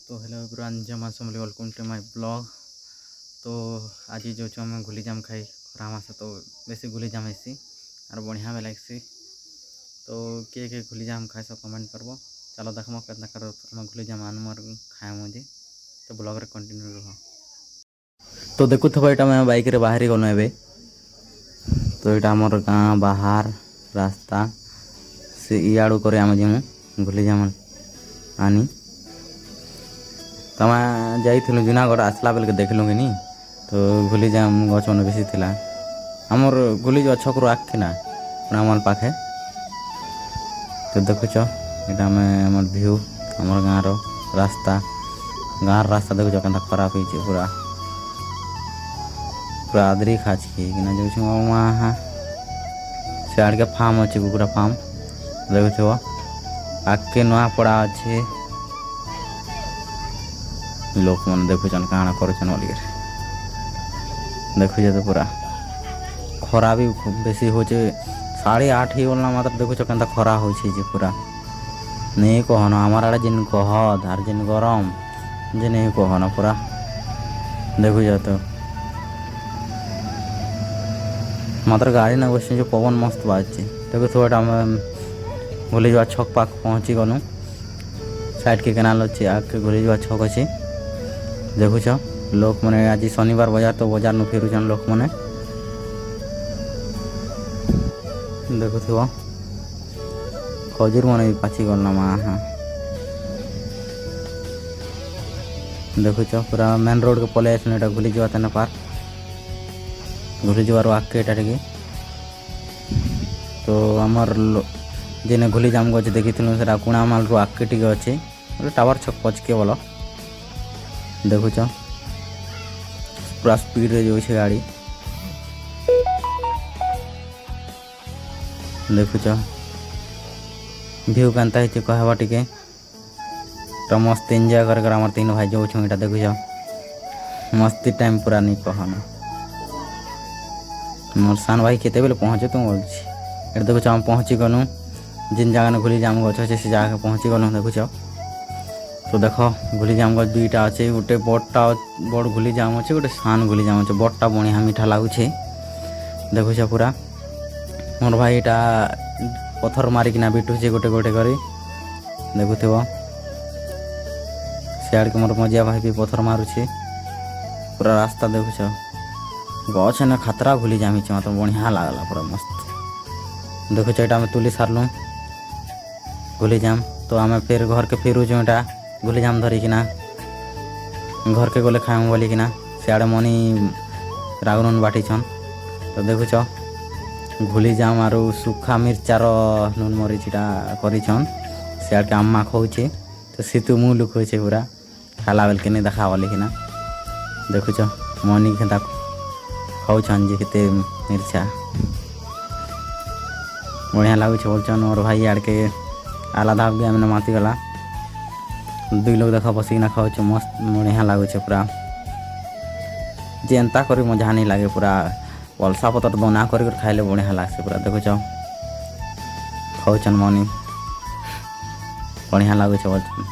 तो hello everyone, जय मां समली, वेलकम टू माय ब्लॉग। तो आज जो आम गुली जाम खाई खरा मास तो बेसी गुली जाम हेसी और बढ़िया भी लगसी। तो किए गुली जाम खाए सब कमेंट करबो। चलो देखम केतना कर गुली जाम आनम और खाए मुझे। तो ब्लॉग रे कंटिन्यू रह। तो देखु थबा एटा मैं बाइक रे बाहरी गलो एबे। तो एटा हमर गाँ बाहर रास्ता से इयाड़ू करे आम जिमु गुली जाम आनी। तमा जाइलु जूनागढ़ आसला बेल के देखलु कि नी। तो गुली जाम गछ मन बेसी थिला हमर गुली जो छकरो आखिना रामल पाखे। तो देखुछ एटा में हमर व्यू हमर गाँ रो रास्ता देखुछ केनता खराब होइছে पूरा पूरा आदरी खाची कि ना जो वहाँ से आड़ के फार्म अच्छे कुकुड़ा फार्म देखुथिबो आके नया पड़ा अच्छे लोक मन देखुचन काଣା करुचन बोलिके देखुचे। तो पूरा खरा भी बेसी होचे 8:30 ही बोलना मात्र देखुच केनता खरा होचे जे पूरा नहीं कहन हमार आड़े जिन कहद आर जिन गरम जे नहीं कहन पूरा देखुच। तो मात्र गाड़ी ना बस जो पवन मस्त बाजचे देखो थोड़ा गुली जुआ छक पाक पहुँची गलु साइड के केनाल अच्छे आगे गुली जुआ छक अच्छे देखुछ लोक मैंने आज शनिवार बजार तो बजार न फेरुचन लोक मैंने देखुथिबो खजूर मन भी पाची गलना माँ। हाँ देखुछ पूरा मेन रोड के पले आसने गुली जुआ तेना पार गुली जुआर आगे एटा तो आमर जेने गुली जाम गछ देखी से कुणामाल रू आगे टे अच्छे टावर छक पचके बोल देखुच पूरा स्पीड रे जो गाड़ी देखुच व्यू केनता है कहवा टिके तो मस्त एंजॉय कर आम तीन भाई जो इटा देखुच मस्ती टाइम पूरा नहीं कहना मोर सान भाई केते बेले पहुँचे तुम बोल देखुच हम पहुँची गलु जिन जगह गुली जाम गछ अच्छे से जगह पहुँची गलु देखुच। तो देख गुली जाम गछ दुईटा अच्छे गोटे बड़ गुली जाम अच्छे गोटे सान गुली जाम अच्छे बड़टा बढ़िया मीठा लगुचे देखुच पूरा मोर भाई एटा पत्थर मारिकिना बिटुचे गोटे गोटे करी देखुथिबो सियाड़ के मोर मजिया भाई भी पत्थर मारुचे पूरा रास्ता देखुच गछ ने खतरा गुली जाम मतलब बढ़िया लागला पूरा मस्त देखुच एटा में तुली सारलु गुली जाम। तो आम फिर घर के फेरुचु एटा गुली जाम धरिकिना घर के गले खाएम बोलिकिना सियाड़े मनी रागनुन बाटिछन। तो देखुच गुली जाम आरु सुखा मिर्चार नून मरीचटा करिछन सियाड़ के अम्मा खाऊचे। तो सीतु मुँह लुकोचे पूरा खाला बेल के नहीं देखा बोलिकिना देखुच मनी केनता खाऊछन जे केते मिर्चा बढ़िया लगुच बोलचन। और भाई आड़ के आलादा भी आम माती गला दुई लोग देख बसिकिना खाऊचे मस्त बढ़िया लगुच पूरा जेनता कर मजा नहीं लगे पूरा पलसा पतर दना कर खाइले बढ़िया लगसे पूरा देखुच खाऊचन मनी बढ़िया लगुच बोलचन।